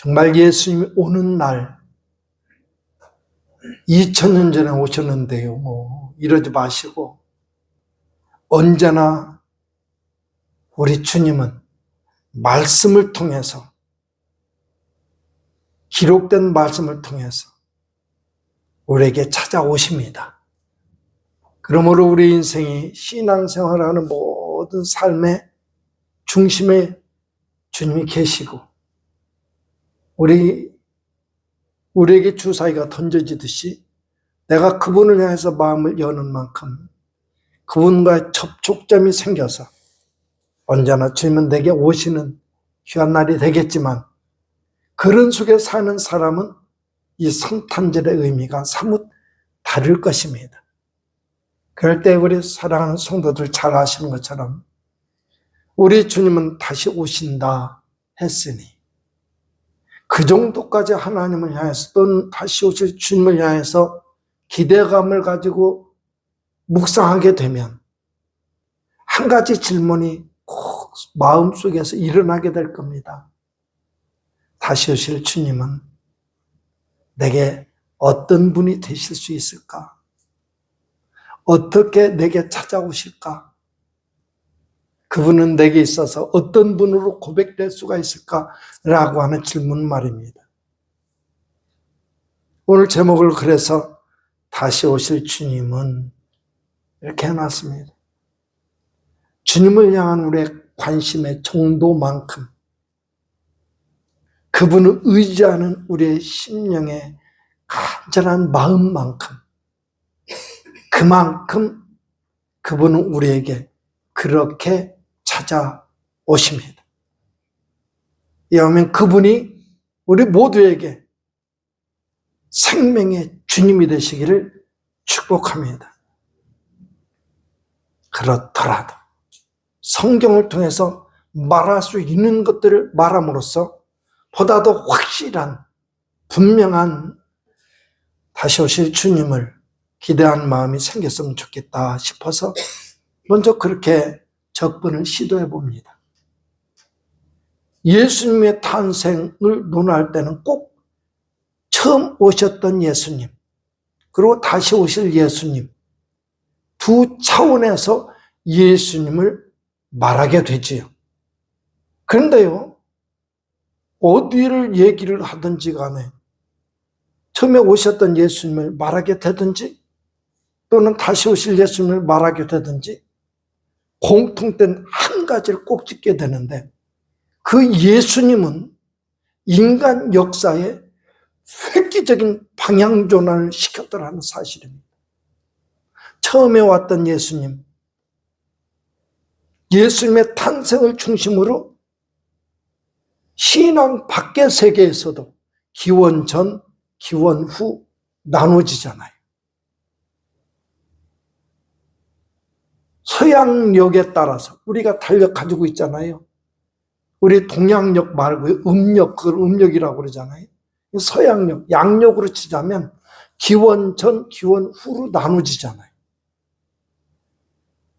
정말 예수님이 오는 날 2000년 전에 오셨는데요. 이러지 마시고 언제나 우리 주님은 말씀을 통해서, 기록된 말씀을 통해서 우리에게 찾아오십니다. 그러므로 우리 인생이 신앙생활하는 모든 삶의 중심에 주님이 계시고, 우리에게 주사위가 던져지듯이 내가 그분을 향해서 마음을 여는 만큼 그분과의 접촉점이 생겨서 언제나 주님은 내게 오시는 귀한 날이 되겠지만, 그런 속에 사는 사람은 이 성탄절의 의미가 사뭇 다를 것입니다. 그럴 때 우리 사랑하는 성도들 잘 아시는 것처럼 우리 주님은 다시 오신다 했으니 그 정도까지 하나님을 향해서 또는 다시 오실 주님을 향해서 기대감을 가지고 묵상하게 되면 한 가지 질문이 꼭 마음속에서 일어나게 될 겁니다. 다시 오실 주님은 내게 어떤 분이 되실 수 있을까? 어떻게 내게 찾아오실까? 그분은 내게 있어서 어떤 분으로 고백될 수가 있을까? 라고 하는 질문 말입니다. 오늘 제목을 그래서 다시 오실 주님은 이렇게 해놨습니다. 주님을 향한 우리의 관심의 정도만큼, 그분을 의지하는 우리의 심령의 간절한 마음만큼, 그만큼 그분은 우리에게 그렇게 찾아오십니다. 이하면 그분이 우리 모두에게 생명의 주님이 되시기를 축복합니다. 그렇더라도 성경을 통해서 말할 수 있는 것들을 말함으로써 보다 더 확실한, 분명한 다시 오실 주님을 기대하는 마음이 생겼으면 좋겠다 싶어서 먼저 그렇게 접근을 시도해 봅니다. 예수님의 탄생을 논할 때는 꼭 처음 오셨던 예수님, 그리고 다시 오실 예수님, 두 차원에서 예수님을 말하게 되지요. 그런데요, 어디를 얘기를 하든지 간에 처음에 오셨던 예수님을 말하게 되든지 또는 다시 오실 예수님을 말하게 되든지 공통된 한 가지를 꼭 짚게 되는데, 그 예수님은 인간 역사에 획기적인 방향전환을 시켰더라는 사실입니다. 처음에 왔던 예수님의 탄생을 중심으로 신앙 밖의 세계에서도 기원 전, 기원 후 나눠지잖아요. 서양역에 따라서 우리가 달력 가지고 있잖아요. 우리 동양역 말고 음력, 그걸 음력이라고 그러잖아요. 서양역, 양력으로 치자면 기원 전, 기원 후로 나눠지잖아요.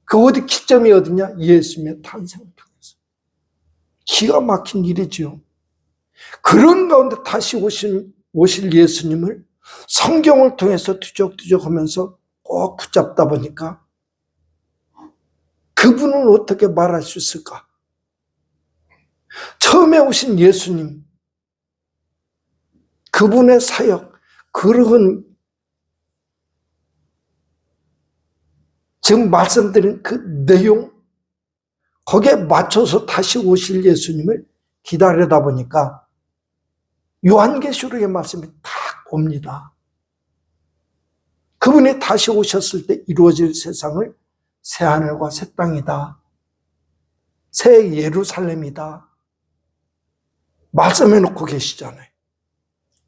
그 기점이 어디냐? 예수님의 탄생을 통해서. 기가 막힌 일이지요. 그런 가운데 다시 오실 예수님을 성경을 통해서 뒤적뒤적하면서 꼭 붙잡다 보니까 그분은 어떻게 말할 수 있을까? 처음에 오신 예수님, 그분의 사역, 그런 지금 말씀드린 그 내용, 거기에 맞춰서 다시 오실 예수님을 기다리다 보니까 요한계시록의 말씀이 딱 옵니다. 그분이 다시 오셨을 때 이루어질 세상을 새 하늘과 새 땅이다, 새 예루살렘이다 말씀해 놓고 계시잖아요.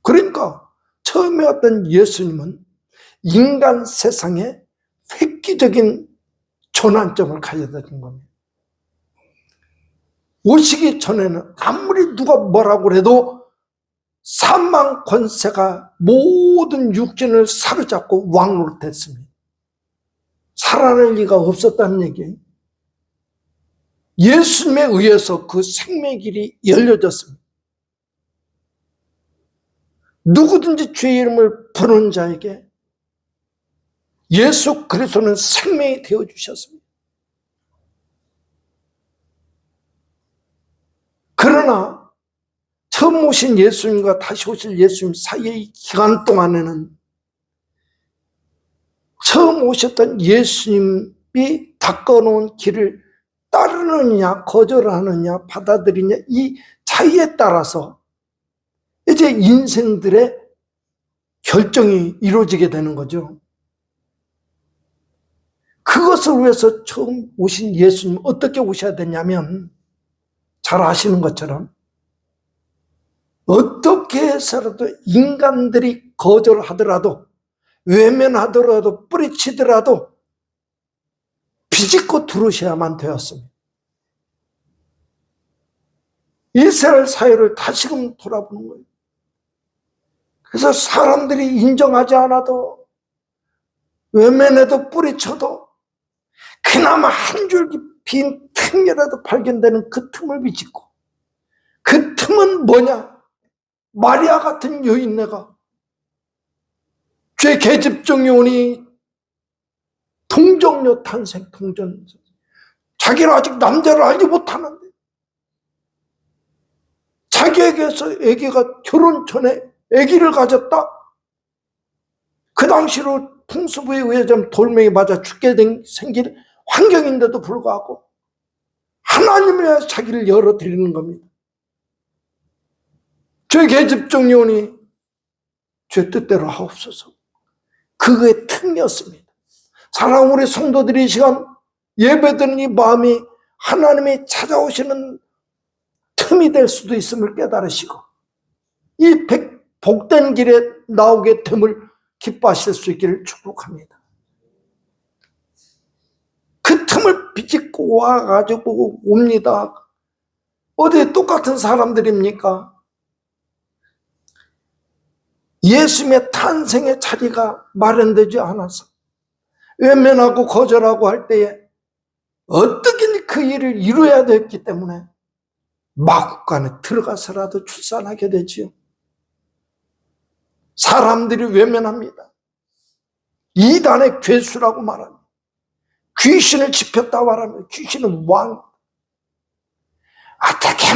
그러니까 처음에 왔던 예수님은 인간 세상에 획기적인 전환점을 가져야 되는 겁니다. 오시기 전에는 아무리 누가 뭐라고 해도 사망 권세가 모든 육신을 사로잡고 왕노릇했습니다. 살아날 리가 없었다는 얘기예요. 예수님에 의해서 그 생명의 길이 열려졌습니다. 누구든지 주의 이름을 부르는 자에게 예수 그리스도는 생명이 되어주셨습니다. 그러나 처음 오신 예수님과 다시 오실 예수님 사이의 기간 동안에는 처음 오셨던 예수님이 닦아놓은 길을 따르느냐 거절하느냐 받아들이냐 이 차이에 따라서 이제 인생들의 결정이 이루어지게 되는 거죠. 그것을 위해서 처음 오신 예수님 어떻게 오셔야 되냐면 잘 아시는 것처럼 어떻게 해서라도 인간들이 거절하더라도 외면하더라도 뿌리치더라도 비집고 들어오셔야만 되었습니다. 이스라엘 사회를 다시금 돌아보는 거예요. 그래서 사람들이 인정하지 않아도 외면해도 뿌리쳐도 그나마 한 줄기 빈 틈이라도 발견되는 그 틈을 비집고 그 틈은 뭐냐? 마리아 같은 여인네가 죄 계집종이 오니 동정녀 탄생 동전 자기는 아직 남자를 알지 못하는데 자기에게서 아기가 결혼 전에 아기를 가졌다? 그 당시로 풍수부에 의하자면 돌멩이 맞아 죽게 생길 환경인데도 불구하고 하나님이 자기를 열어드리는 겁니다. 죄 계집종이 오니 죄 뜻대로 하옵소서. 그거의 틈이었습니다. 사랑하는 우리 성도들이 이 시간 예배드리는 이 마음이 하나님이 찾아오시는 틈이 될 수도 있음을 깨달으시고 이 복된 길에 나오게 틈을 기뻐하실 수 있기를 축복합니다. 그 틈을 비집고 와가지고 옵니다. 어디 똑같은 사람들입니까? 예수님의 탄생의 자리가 마련되지 않아서 외면하고 거절하고 할 때에 어떻게든 그 일을 이루어야 됐기 때문에 마국간에 들어가서라도 출산하게 되지요. 사람들이 외면합니다. 이단의 괴수라고 말합니다. 귀신을 집혔다 말합니다. 귀신은 왕. 어떻게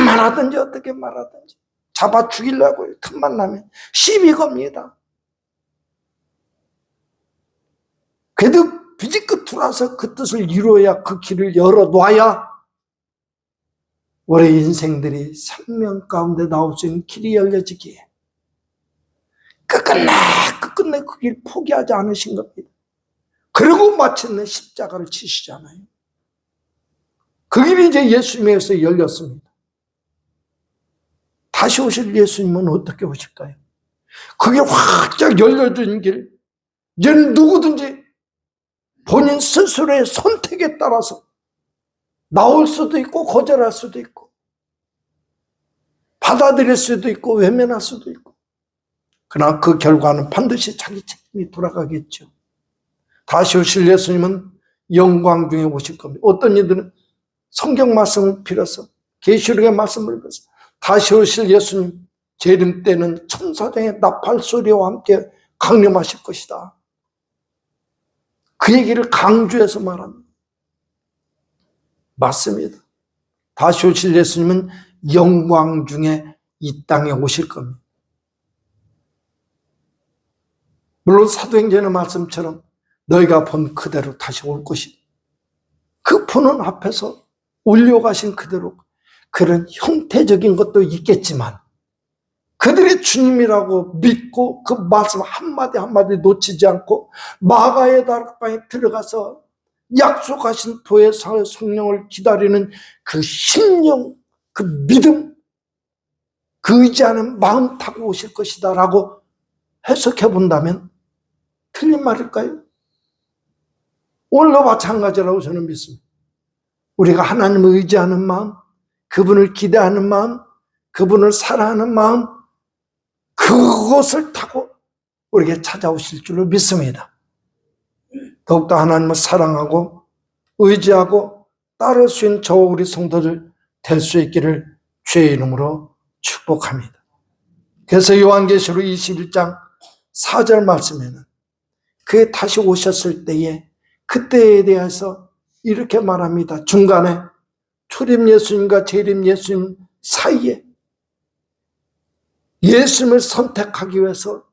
말하든지 잡아 죽이려고 틈만 나면 시비 겁니다. 그래도 비집고 들어와서 그 뜻을 이루어야 그 길을 열어놔야 우리 인생들이 생명 가운데 나올 수 있는 길이 열려지기에 끝끝내 그 길 포기하지 않으신 겁니다. 그리고 마침내 십자가를 치시잖아요. 그 길이 이제 예수님에서 열렸습니다. 다시 오실 예수님은 어떻게 오실까요? 그게 확 열려진 길, 이제는 누구든지 본인 스스로의 선택에 따라서 나올 수도 있고 거절할 수도 있고 받아들일 수도 있고 외면할 수도 있고 그러나 그 결과는 반드시 자기 책임이 돌아가겠죠. 다시 오실 예수님은 영광 중에 오실 겁니다. 어떤 이들은 성경 말씀을 빌어서 계시록의 말씀을 빌어서 다시 오실 예수님 재림 때는 천사장의 나팔 소리와 함께 강림하실 것이다. 그 얘기를 강조해서 말합니다. 맞습니다. 다시 오실 예수님은 영광 중에 이 땅에 오실 겁니다. 물론 사도행전의 말씀처럼 너희가 본 그대로 다시 올 것이다. 그 보는 앞에서 올려가신 그대로 그런 형태적인 것도 있겠지만 그들의 주님이라고 믿고 그 말씀 한마디 한마디 놓치지 않고 마가의 다락방에 들어가서 약속하신 도의 성령을 기다리는 그 심령, 그 믿음, 그 의지하는 마음 타고 오실 것이다 라고 해석해 본다면 틀린 말일까요? 오늘도 마찬가지라고 저는 믿습니다. 우리가 하나님을 의지하는 마음, 그분을 기대하는 마음, 그분을 사랑하는 마음, 그것을 타고 우리에게 찾아오실 줄로 믿습니다. 더욱더 하나님을 사랑하고 의지하고 따를 수 있는 저와 우리 성도들 될 수 있기를 주의 이름으로 축복합니다. 그래서 요한계시록 21장 4절 말씀에는 그에 다시 오셨을 때에 그때에 대해서 이렇게 말합니다. 중간에 초림 예수님과 재림 예수님 사이에 예수님을 선택하기 위해서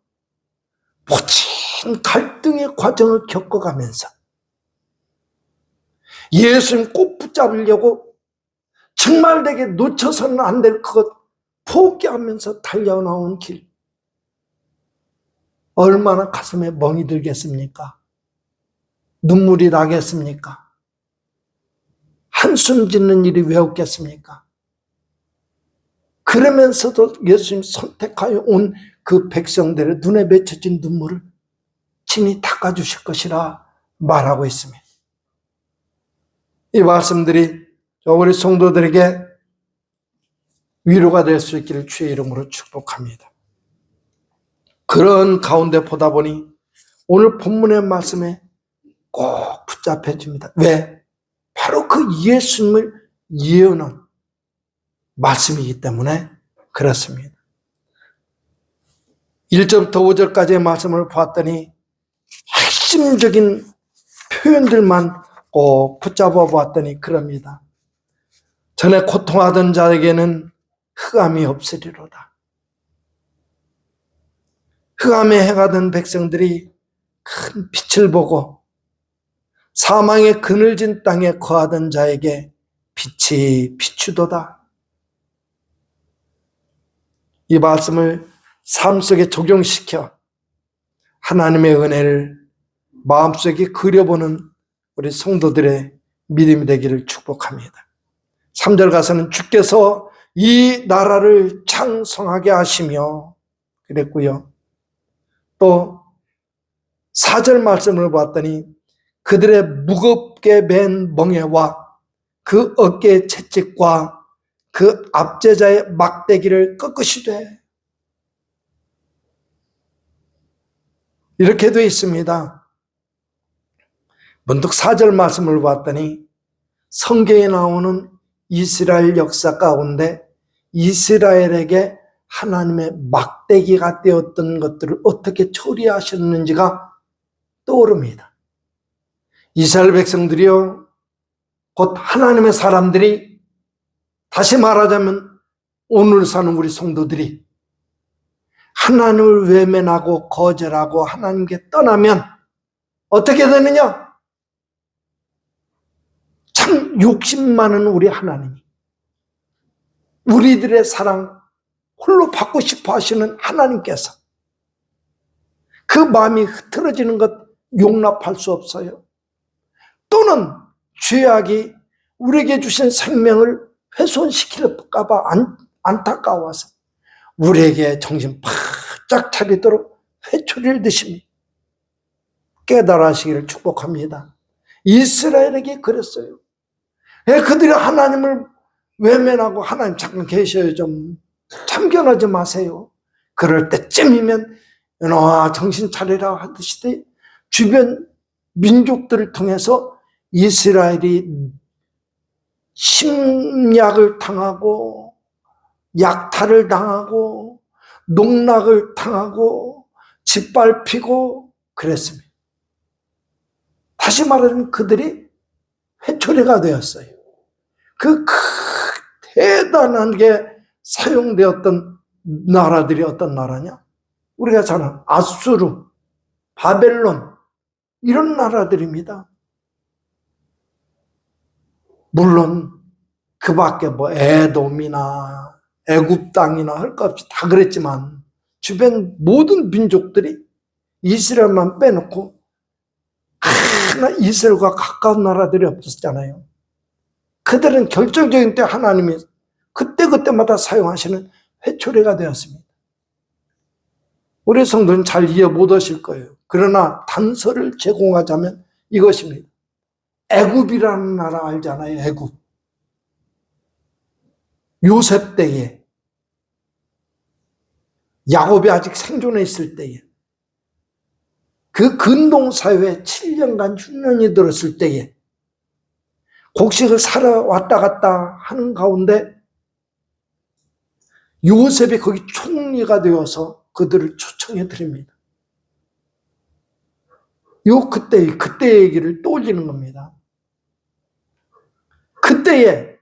모진 갈등의 과정을 겪어가면서 예수님 꼭 붙잡으려고 정말 내게 놓쳐서는 안 될 것 포기하면서 달려나온 길, 얼마나 가슴에 멍이 들겠습니까? 눈물이 나겠습니까? 한숨 짓는 일이 왜 없겠습니까? 그러면서도 예수님 선택하여 온 그 백성들의 눈에 맺혀진 눈물을 친히 닦아주실 것이라 말하고 있습니다. 이 말씀들이 우리 성도들에게 위로가 될 수 있기를 주의 이름으로 축복합니다. 그런 가운데 보다 보니 오늘 본문의 말씀에 꼭 붙잡혀집니다. 왜? 바로 그 예수님을 예언한 말씀이기 때문에 그렇습니다. 1절부터 5절까지의 말씀을 보았더니 핵심적인 표현들만 꼭 붙잡아 보았더니 그럽니다. 전에 고통하던 자에게는 흑암이 없으리로다. 흑암에 행하던 백성들이 큰 빛을 보고 사망의 그늘진 땅에 거하던 자에게 빛이 비추도다. 이 말씀을 삶 속에 적용시켜 하나님의 은혜를 마음속에 그려보는 우리 성도들의 믿음이 되기를 축복합니다. 3절 가서는 주께서 이 나라를 창성하게 하시며 그랬고요. 또 4절 말씀을 봤더니 그들의 무겁게 맨 멍에와 그 어깨의 채찍과 그 압제자의 막대기를 꺾으시되, 이렇게 되어 있습니다. 문득 4절 말씀을 봤더니 성경에 나오는 이스라엘 역사 가운데 이스라엘에게 하나님의 막대기가 되었던 것들을 어떻게 처리하셨는지가 떠오릅니다. 이스라엘 백성들이요, 곧 하나님의 사람들이, 다시 말하자면 오늘 사는 우리 성도들이 하나님을 외면하고 거절하고 하나님께 떠나면 어떻게 되느냐? 참 욕심 많은 우리 하나님이 우리들의 사랑 홀로 받고 싶어 하시는 하나님께서 그 마음이 흐트러지는 것 용납할 수 없어요. 또는 죄악이 우리에게 주신 생명을 훼손시킬까 봐 안타까워서 우리에게 정신 바짝 차리도록 회초리를 드십니다. 깨달아 하시기를 축복합니다. 이스라엘에게 그랬어요. 그들이 하나님을 외면하고 하나님 잠깐 계셔요. 좀 참견하지 마세요. 그럴 때쯤이면 정신 차리라 하듯이 주변 민족들을 통해서 이스라엘이 침략을 당하고 약탈을 당하고 농락을 당하고 짓밟히고 그랬습니다. 다시 말하면 그들이 회초리가 되었어요. 그 대단하게 사용되었던 나라들이 어떤 나라냐? 우리가 잘 아는 아수르, 바벨론, 이런 나라들입니다. 물론 그 밖에 에돔이나 애굽 땅이나 할 것 없이 다 그랬지만 주변 모든 민족들이 이스라엘만 빼놓고 하나 이스라엘과 가까운 나라들이 없었잖아요. 그들은 결정적인 때 하나님이 그때그때마다 사용하시는 회초리가 되었습니다. 우리 성도는 잘 이해 못하실 거예요. 그러나 단서를 제공하자면 이것입니다. 애굽이라는 나라 알잖아요. 애굽. 요셉 때에, 야곱이 아직 생존해 있을 때에, 그 근동사회에 7년간 흉년이 들었을 때에 곡식을 사러 왔다 갔다 하는 가운데 요셉이 거기 총리가 되어서 그들을 초청해 드립니다. 그때 얘기를 떠올리는 겁니다. 그때에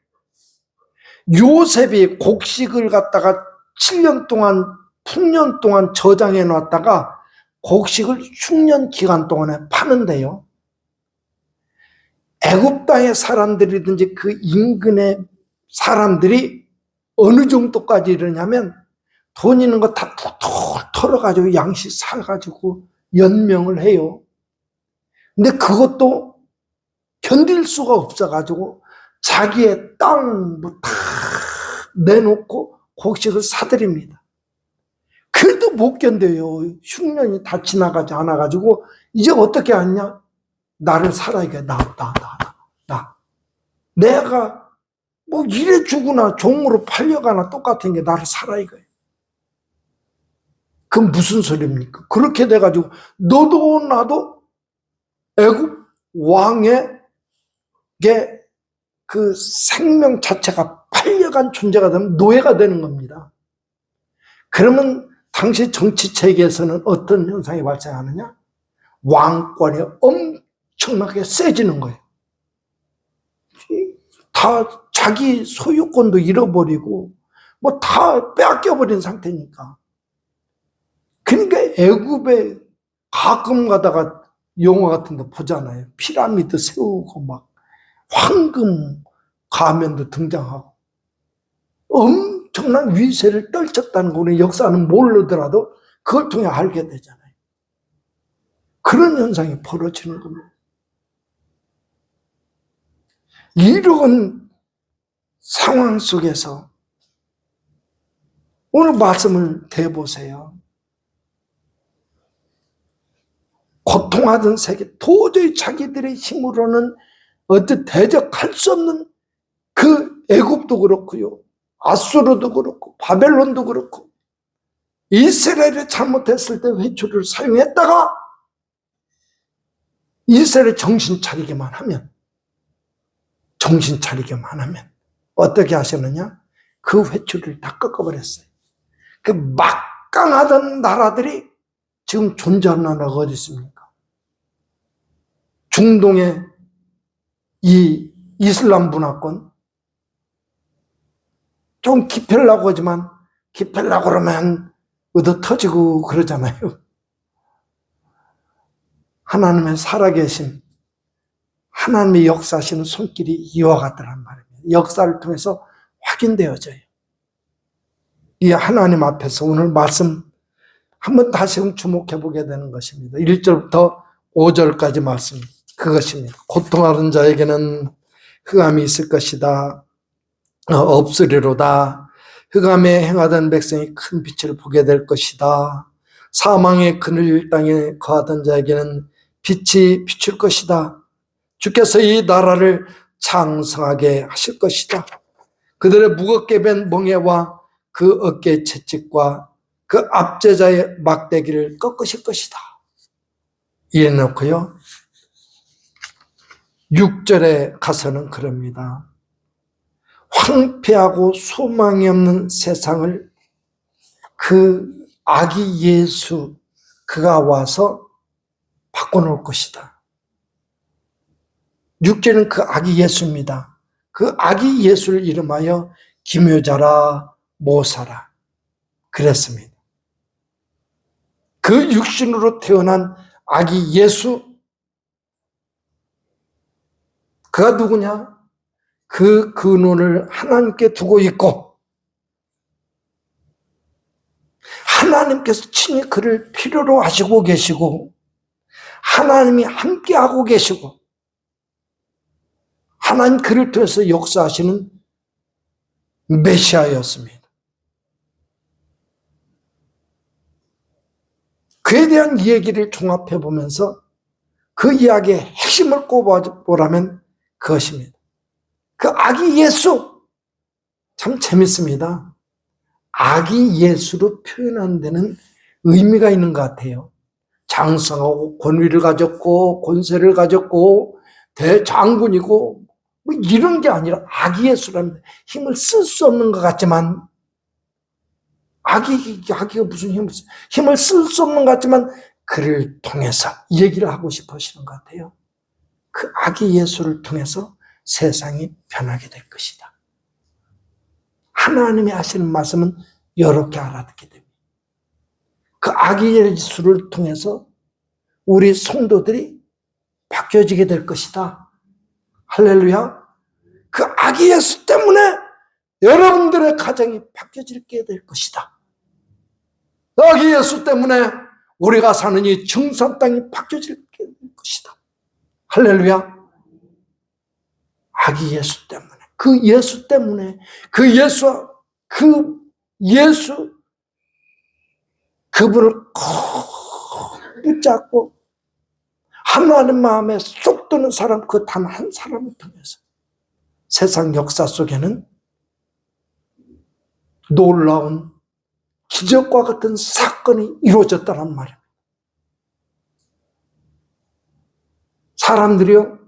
요셉이 곡식을 갖다가 7년 동안, 풍년 동안 저장해 놨다가 곡식을 6년 기간 동안에 파는데요. 애굽 땅의 사람들이든지 그 인근의 사람들이 어느 정도까지 이러냐면 돈 있는 거 다 툭툭 털어가지고 양식 사가지고 연명을 해요. 근데 그것도 견딜 수가 없어가지고 자기의 땅 뭐 다 내놓고 곡식을 사들입니다. 그래도 못 견뎌요. 6년이 다 지나가지 않아가지고 이제 어떻게 하냐? 나를 살아야 나. 내가 뭐 이래 주거나 종으로 팔려가나 똑같은 게 나를 살아 이거예요. 그건 무슨 소리입니까? 그렇게 돼가지고 너도 나도 애굽 왕의 그 생명 자체가 팔려간 존재가 되면 노예가 되는 겁니다. 그러면 당시 정치 체계에서는 어떤 현상이 발생하느냐? 왕권이 엄청나게 세지는 거예요. 다 자기 소유권도 잃어버리고 뭐 다 빼앗겨버린 상태니까. 그러니까 애굽에 가끔 가다가 영화 같은 데 보잖아요. 피라미드 세우고 막 황금 가면도 등장하고 엄청난 위세를 떨쳤다는 거 우리 역사는 모르더라도 그걸 통해 알게 되잖아요. 그런 현상이 벌어지는 겁니다. 이런 상황 속에서 오늘 말씀을 대보세요. 고통하던 세계, 도저히 자기들의 힘으로는 어떻게 대적할 수 없는 그 애굽도 그렇고요, 아수르도 그렇고 바벨론도 그렇고 이스라엘이 잘못했을 때 회초리를 사용했다가 이스라엘이 정신 차리기만 하면 어떻게 하셨느냐? 그 회초리를 다 꺾어버렸어요. 그 막강하던 나라들이 지금 존재하는 나라가 어디 있습니까? 중동의 이 이슬람 문화권, 좀 기펴려고 하지만 기펴려고 그러면 얻어 터지고 그러잖아요. 하나님의 살아계신, 하나님의 역사하시는 손길이 이와 같더란 말입니다. 역사를 통해서 확인되어져요. 이 하나님 앞에서 오늘 말씀 한번 다시 주목해 보게 되는 것입니다. 1절부터 5절까지 말씀, 그것입니다. 고통하는 자에게는 흑암이 있을 것이다. 없으리로다. 흑암에 행하던 백성이 큰 빛을 보게 될 것이다. 사망의 그늘 땅에 거하던 자에게는 빛이 비출 것이다. 주께서 이 나라를 창성하게 하실 것이다. 그들의 무겁게 벤 멍에와 그 어깨의 채찍과 그 압제자의 막대기를 꺾으실 것이다. 이해놓고요. 6절에 가서는 그럽니다. 황폐하고 소망이 없는 세상을 그 아기 예수, 그가 와서 바꿔놓을 것이다. 6절은 그 아기 예수입니다. 그 아기 예수를 이름하여 기묘자라 모사라 그랬습니다. 그 육신으로 태어난 아기 예수, 그가 누구냐? 그 근원을 하나님께 두고 있고 하나님께서 친히 그를 필요로 하시고 계시고 하나님이 함께하고 계시고 하나님 그를 통해서 역사하시는 메시아였습니다. 그에 대한 이야기를 종합해 보면서 그 이야기의 핵심을 꼽아보라면 그것입니다. 그 아기 예수, 참 재밌습니다. 아기 예수로 표현한 데는 의미가 있는 것 같아요. 장성하고 권위를 가졌고 권세를 가졌고 대장군이고 뭐 이런 게 아니라 아기 예수라는 힘을 쓸 수 없는 것 같지만 아기가 무슨 힘을 쓸 수 없는 것 같지만 그를 통해서 얘기를 하고 싶어 하시는 것 같아요. 그 아기 예수를 통해서 세상이 변하게 될 것이다. 하나님이 하시는 말씀은 이렇게 알아듣게 됩니다. 그 아기 예수를 통해서 우리 성도들이 바뀌어지게 될 것이다. 할렐루야. 그 아기 예수 때문에 여러분들의 가정이 바뀌어지게 될 것이다. 아기 예수 때문에 우리가 사는 이 청산 땅이 바뀌어지게 될 것이다. 할렐루야. 아기 예수 때문에, 그 예수 때문에, 그 예수 그분을 꼭 붙잡고 하나님 마음에 쏙 드는 사람, 그 단 한 사람을 통해서 세상 역사 속에는 놀라운 기적과 같은 사건이 이루어졌다는 말입니다. 사람들이요,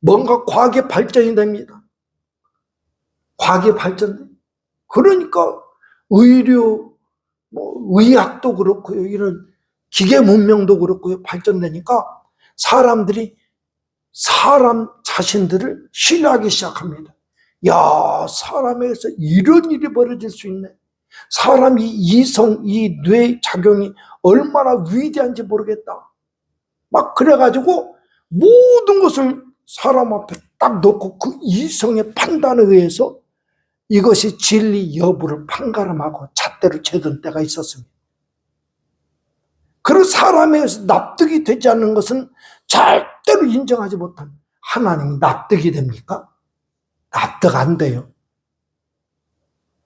뭔가 과학의 발전이 됩니다. 과학의 발전. 그러니까 의료, 의학도 그렇고요, 이런 기계 문명도 그렇고요, 발전되니까 사람들이 사람 자신들을 신뢰하기 시작합니다. 야, 사람에서 이런 일이 벌어질 수 있네. 사람이 이 뇌 작용이 얼마나 위대한지 모르겠다. 막 그래가지고 모든 것을 사람 앞에 딱 놓고 그 이성의 판단에 의해서 이것이 진리 여부를 판가름하고 잣대로 재던 때가 있었습니다. 그리고 사람에 의해서 납득이 되지 않는 것은 절대로 인정하지 못한 하나님이 납득이 됩니까? 납득 안 돼요.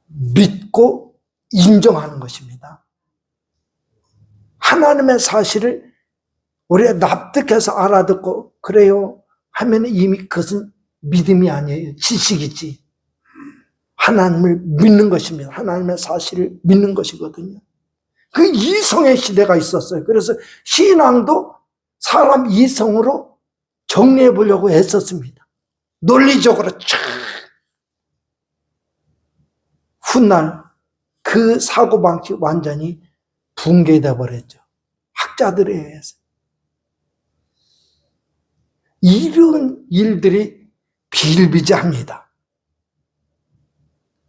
믿고 인정하는 것입니다. 하나님의 사실을 우리가 납득해서 알아듣고 그래요 하면 이미 그것은 믿음이 아니에요. 지식이지. 하나님을 믿는 것입니다. 하나님의 사실을 믿는 것이거든요. 그 이성의 시대가 있었어요. 그래서 신앙도 사람 이성으로 정리해 보려고 했었습니다. 논리적으로 쫙. 훗날 그 사고방식 완전히 붕괴되어 버렸죠. 학자들에 의해서. 이런 일들이 비일비재합니다.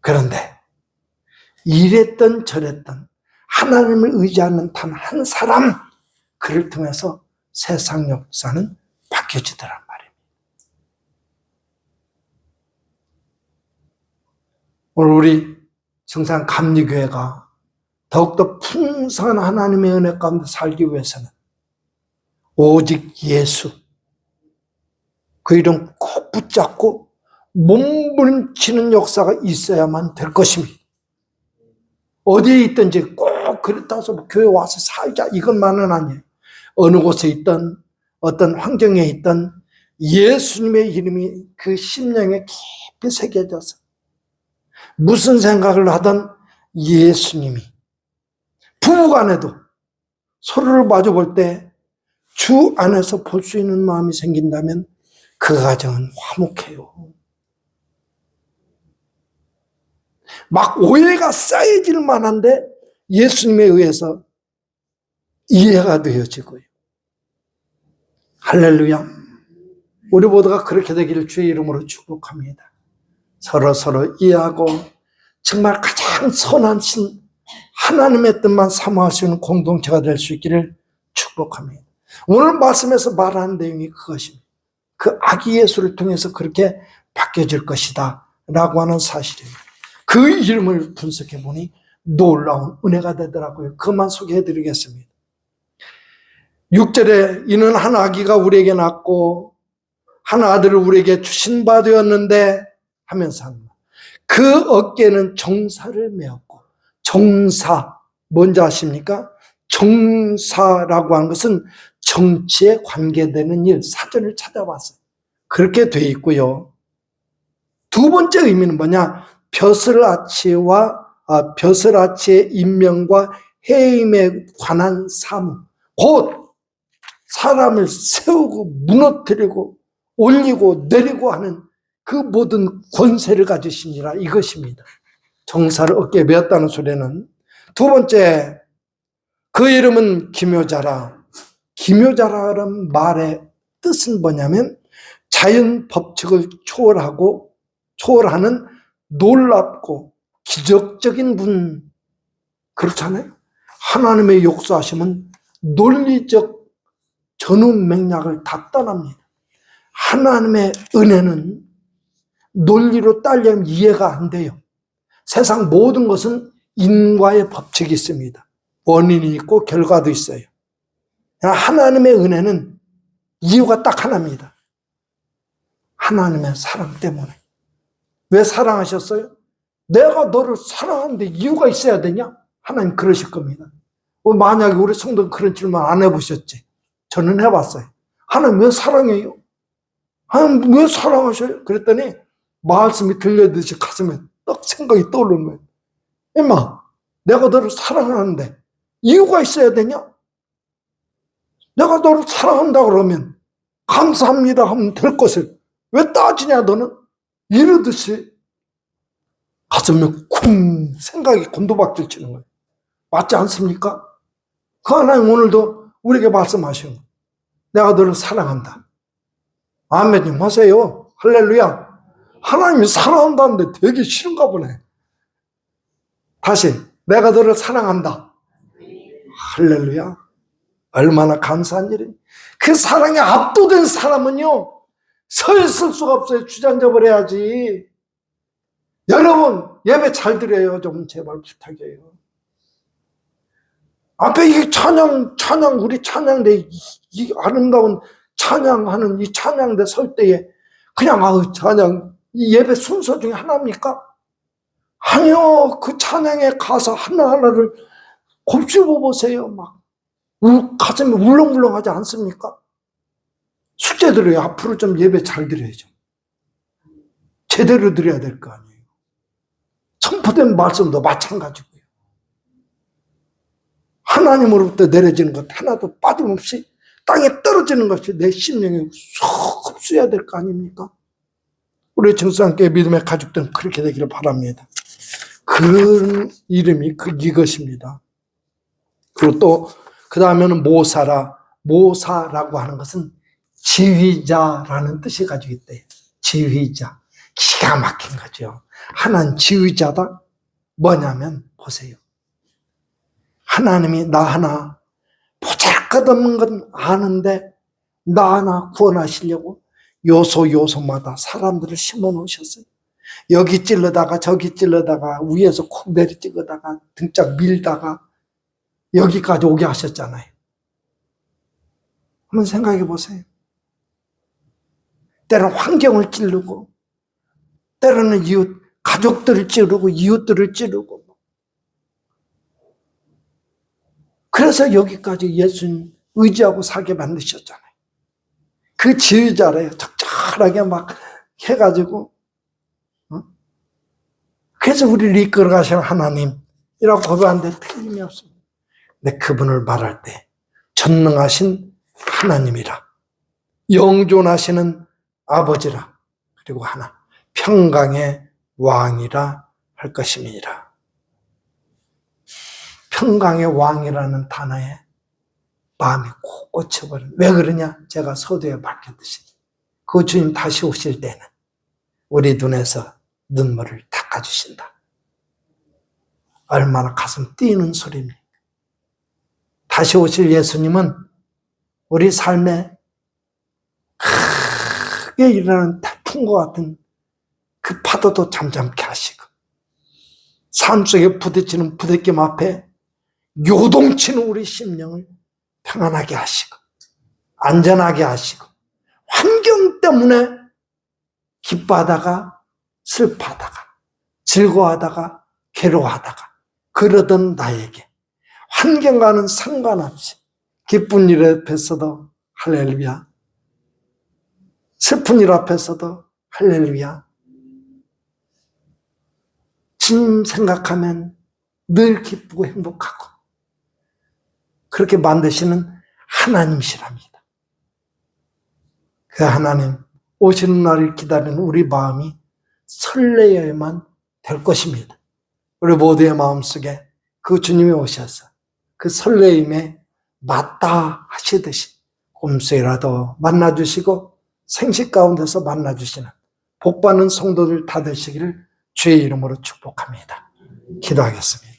그런데 이랬던 저랬던 하나님을 의지하는 단 한 사람, 그를 통해서 세상 역사는 바뀌어지더란 말입니다. 오늘 우리 성산 감리교회가 더욱더 풍성한 하나님의 은혜 가운데 살기 위해서는 오직 예수, 그 이름 꼭 붙잡고 몸부림치는 역사가 있어야만 될 것입니다. 어디에 있든지 꼭 그렇다고 뭐 교회 와서 살자 이것만은 아니에요. 어느 곳에 있든 어떤 환경에 있든 예수님의 이름이 그 심령에 깊이 새겨져서 무슨 생각을 하든 예수님이, 부부간에도 서로를 마주볼 때 주 안에서 볼 수 있는 마음이 생긴다면 그 가정은 화목해요. 막 오해가 쌓여질 만한데 예수님에 의해서 이해가 되어지고요. 할렐루야. 우리 모두가 그렇게 되기를 주의 이름으로 축복합니다. 서로 이해하고 정말 가장 선한 하나님의 뜻만 사모할 수 있는 공동체가 될 수 있기를 축복합니다. 오늘 말씀에서 말하는 내용이 그것입니다. 그 아기 예수를 통해서 그렇게 바뀌어질 것이다 라고 하는 사실입니다. 그 이름을 분석해 보니 놀라운 은혜가 되더라고요. 그것만 소개해 드리겠습니다. 6절에 이는 한 아기가 우리에게 낳고 한 아들을 우리에게 주신 바 되었는데 하면서 합니다. 그 어깨에는 정사를 메었고, 정사 뭔지 아십니까? 정사라고 하는 것은 정치에 관계되는 일, 사전을 찾아봤어요. 그렇게 돼 있고요. 두 번째 의미는 뭐냐? 벼슬아치의 임명과 해임에 관한 사무, 곧 사람을 세우고 무너뜨리고 올리고 내리고 하는 그 모든 권세를 가지시니라 이것입니다. 정사를 어깨에 메었다는 소리는, 두 번째, 그 이름은 기묘자라. 기묘자라는 말의 뜻은 뭐냐면 자연 법칙을 초월하는 놀랍고 기적적인 분. 그렇잖아요. 하나님의 역사하심은 논리적 전후 맥락을 다 떠납니다. 하나님의 은혜는 논리로 따르면 이해가 안 돼요. 세상 모든 것은 인과의 법칙이 있습니다. 원인이 있고 결과도 있어요. 하나님의 은혜는 이유가 딱 하나입니다. 하나님의 사랑 때문에. 왜 사랑하셨어요? 내가 너를 사랑하는데 이유가 있어야 되냐? 하나님 그러실 겁니다. 만약에 우리 성도는 그런 질문 안 해보셨지? 저는 해봤어요. 하나님 왜 사랑해요? 하나님 왜 사랑하셔요? 그랬더니 말씀이 들려듯이 가슴에 딱 생각이 떠오르는 거예요. 임마, 내가 너를 사랑하는데 이유가 있어야 되냐? 내가 너를 사랑한다 그러면 감사합니다 하면 될 것을 왜 따지냐 너는? 이러듯이 가슴에 쿵 생각이 곤두박질 치는 거예요. 맞지 않습니까? 그 하나님 오늘도 우리에게 말씀하시는 거예요. 내가 너를 사랑한다. 아멘 좀 하세요. 할렐루야. 하나님이 사랑한다는데 되게 싫은가 보네. 다시 내가 너를 사랑한다. 할렐루야. 얼마나 감사한 일이에요. 그 사랑에 압도된 사람은요 서 있을 수가 없어요. 주저앉아 버려야지. 여러분 예배 잘 드려요. 좀 제발 부탁해요. 앞에 이 찬양 우리 찬양대 이 아름다운 찬양하는 이 찬양대 설 때에 그냥 찬양 이 예배 순서 중에 하나입니까? 아니요. 그 찬양의 가사 하나하나를 곱씹어 보세요. 막 가슴이 울렁울렁하지 않습니까? 숙제 드려요. 앞으로 좀 예배 잘 드려야죠. 제대로 드려야 될 거 아니에요. 선포된 말씀도 마찬가지고요. 하나님으로부터 내려지는 것 하나도 빠짐없이 땅에 떨어지는 것이 내 심령에 쏙 흡수해야 될 거 아닙니까? 우리 정수함께 믿음의 가족들은 그렇게 되기를 바랍니다. 그런 이름이 이것입니다. 그리고 또 그 다음에는 모사라고 하는 것은 지휘자라는 뜻이 가지고 있대요. 지휘자. 기가 막힌 거죠. 하나님 지휘자다? 뭐냐면 보세요. 하나님이 나 하나 보잘것없는 건 아는데 나 하나 구원하시려고 요소마다 사람들을 심어 놓으셨어요. 여기 찔러다가 저기 찔러다가 위에서 콕 내리 찍어다가 등짝 밀다가 여기까지 오게 하셨잖아요. 한번 생각해 보세요. 때로는 환경을 찌르고 때로는 가족들을 찌르고 이웃들을 찌르고 그래서 여기까지 예수님 의지하고 살게 만드셨잖아요. 그 지휘자래요. 적절하게 막 해가지고 그래서 우리를 이끌어 가시는 하나님이라고 고백하는데 틀림이 없습니다. 근데 그분을 말할 때 전능하신 하나님이라 영존하시는 아버지라 그리고 하나 평강의 왕이라 할 것임이니라. 평강의 왕이라는 단어에 마음이 콕 꽂혀버린. 왜 그러냐? 제가 서두에 밝혔듯이 그 주님 다시 오실 때는 우리 눈에서 눈물을 닦아주신다. 얼마나 가슴 뛰는 소리입니까? 다시 오실 예수님은 우리 삶에 크게 일어나는 태풍과 같은 그 파도도 잠잠케 하시고 삶 속에 부딪히는 부대낌 앞에 요동치는 우리 심령을 평안하게 하시고 안전하게 하시고 환경 때문에 기뻐하다가 슬퍼하다가 즐거워하다가 괴로워하다가 그러던 나에게 환경과는 상관없이 기쁜 일 앞에서도 할렐루야, 슬픈 일 앞에서도 할렐루야, 주님 생각하면 늘 기쁘고 행복하고 그렇게 만드시는 하나님이시랍니다. 그 하나님 오시는 날을 기다리는 우리 마음이 설레어야만 될 것입니다. 우리 모두의 마음속에 그 주님이 오셔서 그 설레임에 맞다 하시듯이 꿈속이라도 만나주시고 생식 가운데서 만나주시는 복받는 성도들 다 되시기를 주의 이름으로 축복합니다. 기도하겠습니다.